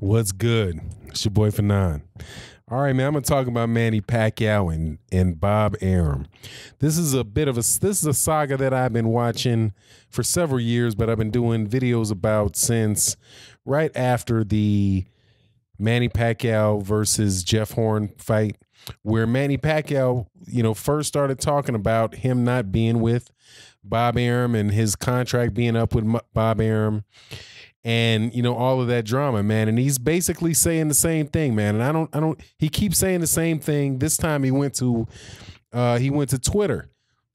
What's good? It's your boy Fanon. All right, man. I'm gonna talk about Manny Pacquiao and Bob Arum. This is a saga that I've been watching for several years, but I've been doing videos about since right after the Manny Pacquiao versus Jeff Horn fight, where Manny Pacquiao, first started talking about him not being with Bob Arum and his contract being up with Bob Arum. And all of that drama, man, and he's basically saying the same thing, man. And he keeps saying the same thing. This time he went to Twitter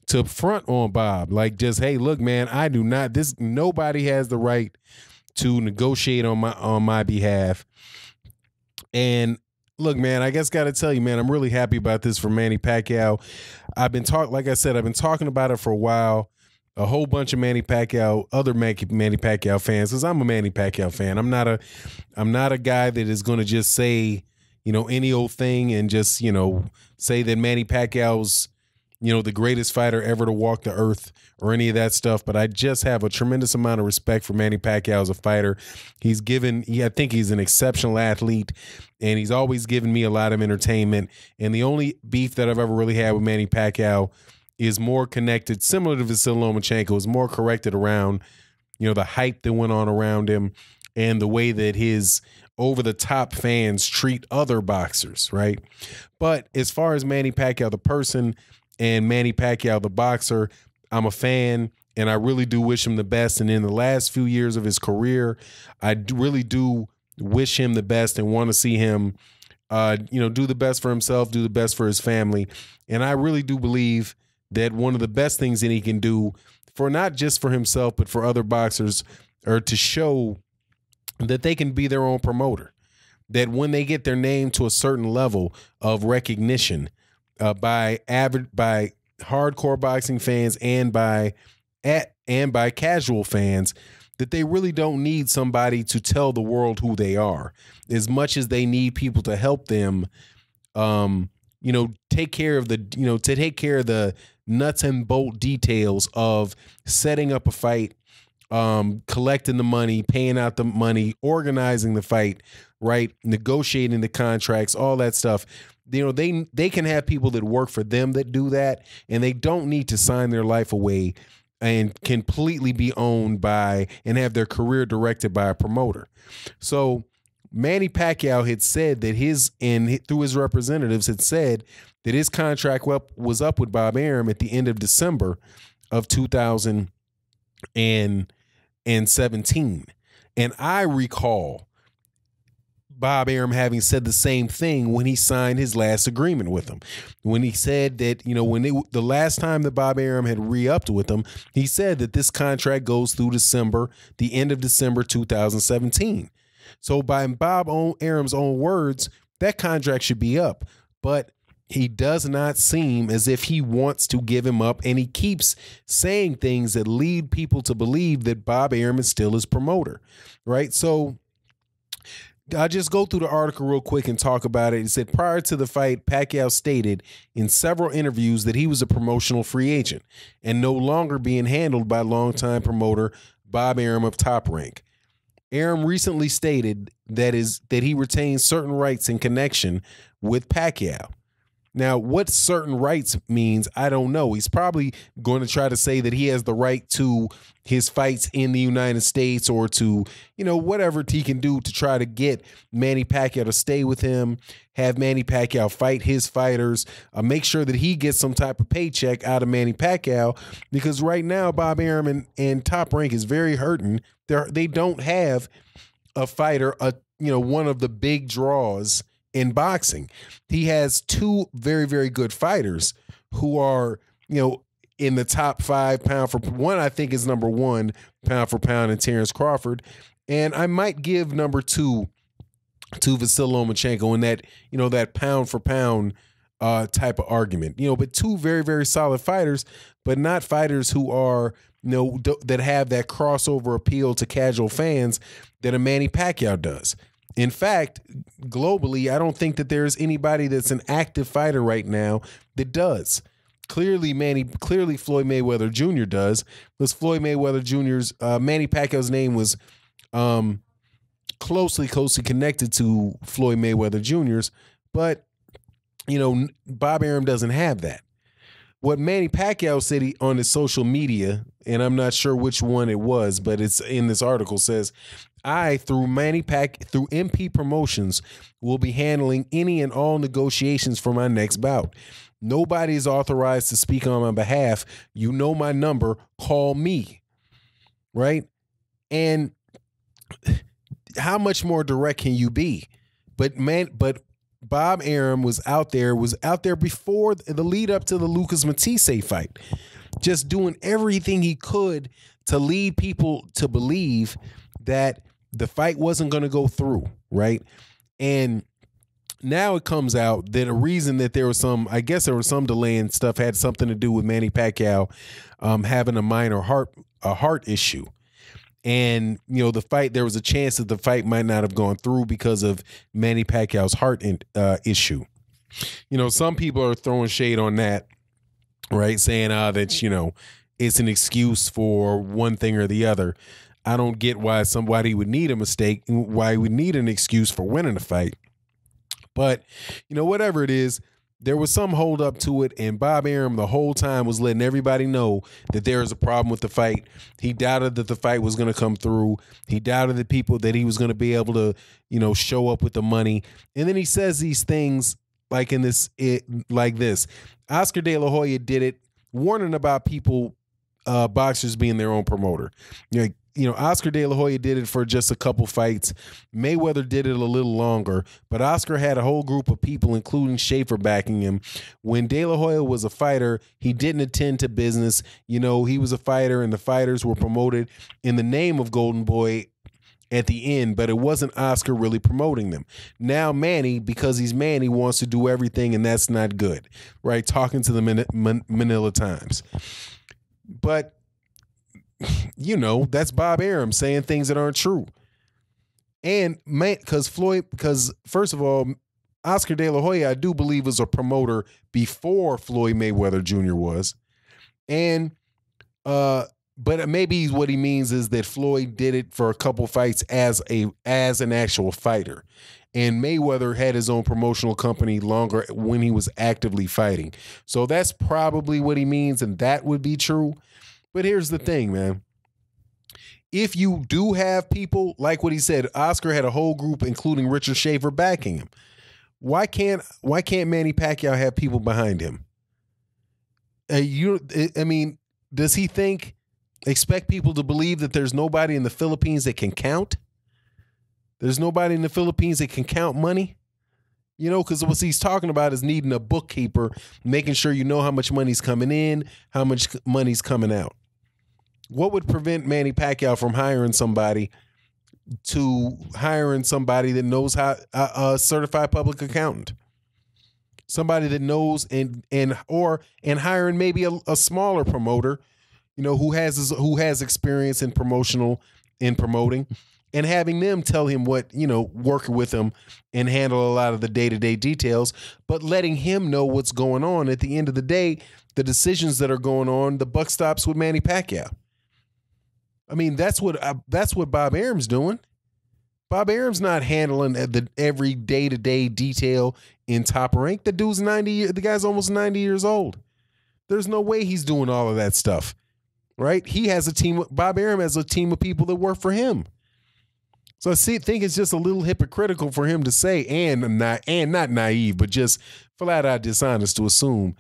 to front on Bob, like, just, hey, look, man, nobody has the right to negotiate on my behalf. And look, man, I guess got to tell you, man, I'm really happy about this for Manny Pacquiao. I've been talking about it for a while. A whole bunch of Manny Pacquiao Pacquiao fans, because I'm a Manny Pacquiao fan. I'm not a guy that is going to just say, any old thing and just, say that Manny Pacquiao's, the greatest fighter ever to walk the earth or any of that stuff. But I just have a tremendous amount of respect for Manny Pacquiao as a fighter. I think he's an exceptional athlete, and he's always given me a lot of entertainment. And the only beef that I've ever really had with Manny Pacquiao is more connected, similar to Vasily Lomachenko, is more corrected around, the hype that went on around him and the way that his over-the-top fans treat other boxers, right? But as far as Manny Pacquiao the person and Manny Pacquiao the boxer, I'm a fan, and I really do wish him the best. And in the last few years of his career, I really do wish him the best and want to see him, do the best for himself, do the best for his family. And I really do believe that one of the best things that he can do, for not just for himself but for other boxers, are to show that they can be their own promoter. That when they get their name to a certain level of recognition by hardcore boxing fans and by casual fans, that they really don't need somebody to tell the world who they are, as much as they need people to help them take care of the nuts and bolt details of setting up a fight, collecting the money, paying out the money, organizing the fight, right? Negotiating the contracts, all that stuff. They can have people that work for them that do that, and they don't need to sign their life away and completely be owned by and have their career directed by a promoter. So Manny Pacquiao had said that through his representatives had said that his contract was up with Bob Arum at the end of December of 2017. And I recall Bob Arum having said the same thing when he signed his last agreement with him. When he said that, the last time that Bob Arum had re-upped with him, he said that this contract goes through the end of December 2017. So by Bob Arum's own words, that contract should be up. But he does not seem as if he wants to give him up, and he keeps saying things that lead people to believe that Bob Arum is still his promoter, right? So I'll just go through the article real quick and talk about it. It said, prior to the fight, Pacquiao stated in several interviews that he was a promotional free agent and no longer being handled by longtime promoter Bob Arum of Top Rank. Arum recently stated that he retains certain rights in connection with Pacquiao. Now, what certain rights means, I don't know. He's probably going to try to say that he has the right to his fights in the United States, or to, whatever he can do to try to get Manny Pacquiao to stay with him, have Manny Pacquiao fight his fighters, make sure that he gets some type of paycheck out of Manny Pacquiao, because right now Bob Arum and Top Rank is very hurting. They don't have a fighter, one of the big draws in boxing. He has two very, very good fighters who are, in the top 5 pound for one. I think is number 1 pound for pound in Terrence Crawford, and I might give number 2 to Vasily Lomachenko in that, that pound for pound type of argument. But two very, very solid fighters, but not fighters who are, that have that crossover appeal to casual fans that a Manny Pacquiao does. In fact, globally, I don't think that there's anybody that's an active fighter right now that does. Clearly, Floyd Mayweather Jr. does, because Floyd Mayweather Jr.'s Manny Pacquiao's name was closely connected to Floyd Mayweather Jr.'s, but Bob Arum doesn't have that. What Manny Pacquiao said on his social media, and I'm not sure which one it was, but it's in this article, says, I, through through MP Promotions, will be handling any and all negotiations for my next bout. Nobody is authorized to speak on my behalf. You know my number. Call me. Right? And how much more direct can you be? But Bob Arum was out there before the lead up to the Lucas Matisse fight, just doing everything he could to lead people to believe that the fight wasn't going to go through, right? And now it comes out that a reason that there was some delay and stuff had something to do with Manny Pacquiao having a minor heart issue. And, the fight, there was a chance that the fight might not have gone through because of Manny Pacquiao's heart issue. Some people are throwing shade on that, right? Saying that, it's an excuse for one thing or the other. I don't get why somebody would need why he would need an excuse for winning a fight. But, whatever it is, there was some hold up to it, and Bob Arum the whole time was letting everybody know that there is a problem with the fight. He doubted that the fight was going to come through. He doubted that he was going to be able to, show up with the money. And then he says these things like this. Oscar De La Hoya did it, warning about boxers being their own promoter. Oscar De La Hoya did it for just a couple fights. Mayweather did it a little longer, but Oscar had a whole group of people, including Schaefer, backing him. When De La Hoya was a fighter, he didn't attend to business. He was a fighter, and the fighters were promoted in the name of Golden Boy at the end, but it wasn't Oscar really promoting them. Now Manny, because he's Manny, wants to do everything, and that's not good, right? Talking to the Manila Times. But that's Bob Arum saying things that aren't true. And because first of all, Oscar De La Hoya, I do believe, was a promoter before Floyd Mayweather Jr. was. And but maybe what he means is that Floyd did it for a couple fights as an actual fighter. And Mayweather had his own promotional company longer when he was actively fighting. So that's probably what he means, and that would be true. But here's the thing, man. If you do have people, like what he said, Oscar had a whole group, including Richard Schaefer, backing him. Why can't Manny Pacquiao have people behind him? Does he expect people to believe that there's nobody in the Philippines that can count? There's nobody in the Philippines that can count money? Because what he's talking about is needing a bookkeeper, making sure you know how much money's coming in, how much money's coming out. What would prevent Manny Pacquiao from hiring somebody that knows how a certified public accountant, somebody that knows and hiring maybe a smaller promoter, who has experience in promoting, and having them tell him what, working with him and handle a lot of the day-to-day details, but letting him know what's going on. At the end of the day, the decisions that are going on, the buck stops with Manny Pacquiao. That's what Bob Arum's doing. Bob Arum's not handling every day-to-day detail in Top Rank. The dude's 90. The guy's almost 90 years old. There's no way he's doing all of that stuff, right? He has a team. Bob Arum has a team of people that work for him. So I think it's just a little hypocritical for him to say, and not naive, but just flat out dishonest to assume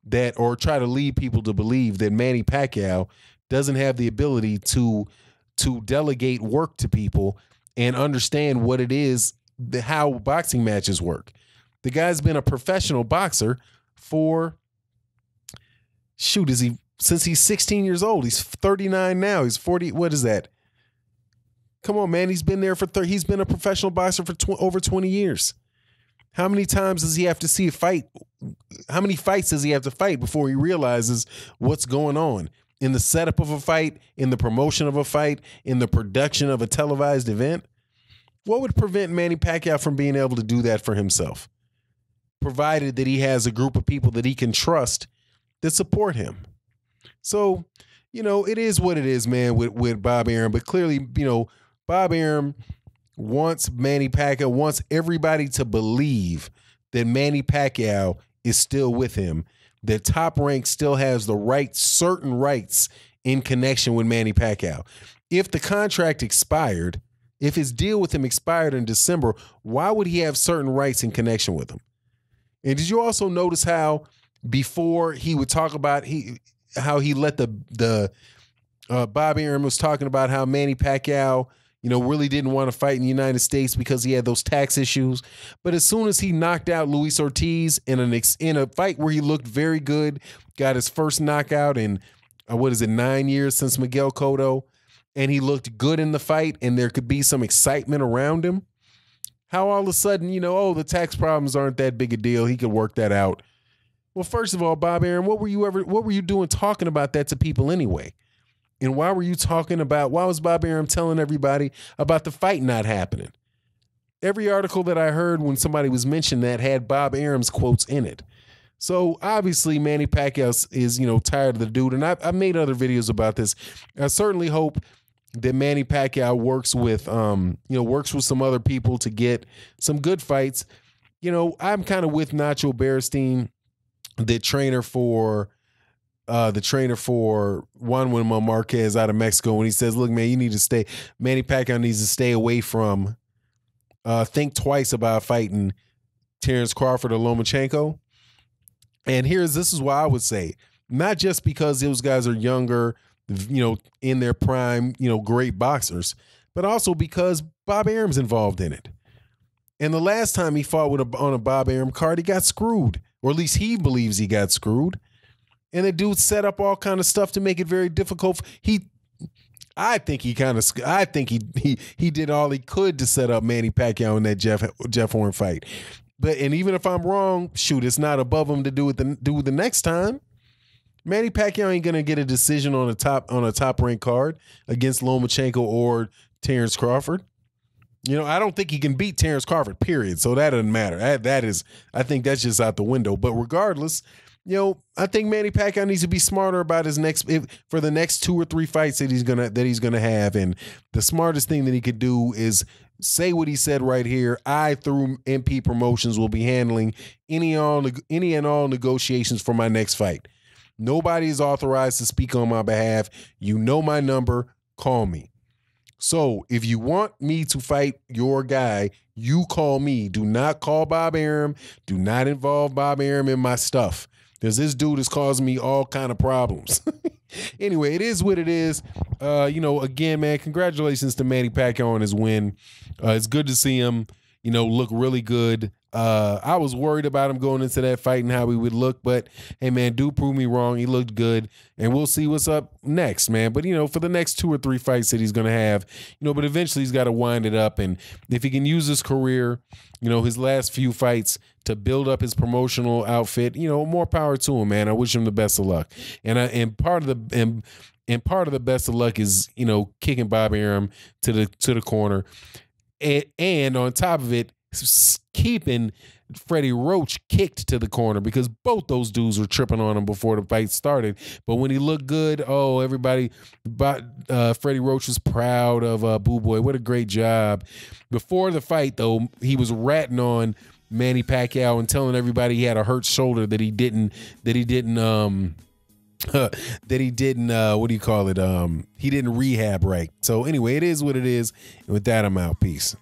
that, or try to lead people to believe that Manny Pacquiao doesn't have the ability to delegate work to people and understand what it is, how boxing matches work. The guy's been a professional boxer for, since he's 16 years old. He's 39 now. He's 40. What is that? Come on, man. He's been there he's been a professional boxer for over 20 years. How many times does he have to see a fight? How many fights does he have to fight before he realizes what's going on in the setup of a fight, in the promotion of a fight, in the production of a televised event? What would prevent Manny Pacquiao from being able to do that for himself? Provided that he has a group of people that he can trust that support him. So, it is what it is, man, with Bob Arum. But clearly, Bob Arum wants everybody to believe that Manny Pacquiao is still with him, that Top Rank still has certain rights in connection with Manny Pacquiao. If the contract expired, if his deal with him expired in December, why would he have certain rights in connection with him? And did you also notice how before he would talk about how he let Bob Arum was talking about how Manny Pacquiao, really didn't want to fight in the United States because he had those tax issues. But as soon as he knocked out Luis Ortiz in a fight where he looked very good, got his first knockout in 9 years since Miguel Cotto, and he looked good in the fight, and there could be some excitement around him. How all of a sudden, the tax problems aren't that big a deal. He could work that out. Well, first of all, Bob Arum, what were you doing talking about that to people anyway? And why was Bob Arum telling everybody about the fight not happening? Every article that I heard when somebody was mentioned that had Bob Arum's quotes in it. So obviously Manny Pacquiao is, tired of the dude. And I've made other videos about this. I certainly hope that Manny Pacquiao works with some other people to get some good fights. I'm kind of with Nacho Beristain, the trainer for Juan Wilma Marquez out of Mexico, when he says, look, man, Manny Pacquiao needs to stay away from, think twice about fighting Terrence Crawford or Lomachenko. And this is why I would say, not just because those guys are younger, in their prime, great boxers, but also because Bob Arum's involved in it. And the last time he fought on a Bob Arum card, he got screwed, or at least he believes he got screwed. And the dude set up all kind of stuff to make it very difficult. I think he did all he could to set up Manny Pacquiao in that Jeff Horn fight. And even if I'm wrong, shoot, it's not above him to do it the next time. Manny Pacquiao ain't gonna get a decision on a top ranked card against Lomachenko or Terrence Crawford. I don't think he can beat Terrence Crawford, period. So that doesn't matter. I think that's just out the window. But regardless, I think Manny Pacquiao needs to be smarter about for the next 2 or 3 fights that he's gonna have. And the smartest thing that he could do is say what he said right here. I, through MP Promotions, will be handling any and all negotiations for my next fight. Nobody is authorized to speak on my behalf. You know my number. Call me. So if you want me to fight your guy, you call me. Do not call Bob Arum. Do not involve Bob Arum in my stuff, because this dude is causing me all kind of problems. Anyway, it is what it is. Again, man, congratulations to Manny Pacquiao on his win. It's good to see him, look really good. I was worried about him going into that fight and how he would look, but hey, man, dude proved me wrong. He looked good, and we'll see what's up next, man. But for the next 2 or 3 fights that he's gonna have, but eventually he's got to wind it up. And if he can use his career, his last few fights to build up his promotional outfit, more power to him, man. I wish him the best of luck. And part of the best of luck is kicking Bob Arum to the corner, and on top of it, keeping Freddie Roach kicked to the corner, because both those dudes were tripping on him before the fight started. But when he looked good, everybody, Freddie Roach was proud of Boo Boy. What a great job. Before the fight, though, he was ratting on Manny Pacquiao and telling everybody he had a hurt shoulder that he didn't he didn't rehab right. So anyway, it is what it is. And with that, I'm out. Peace.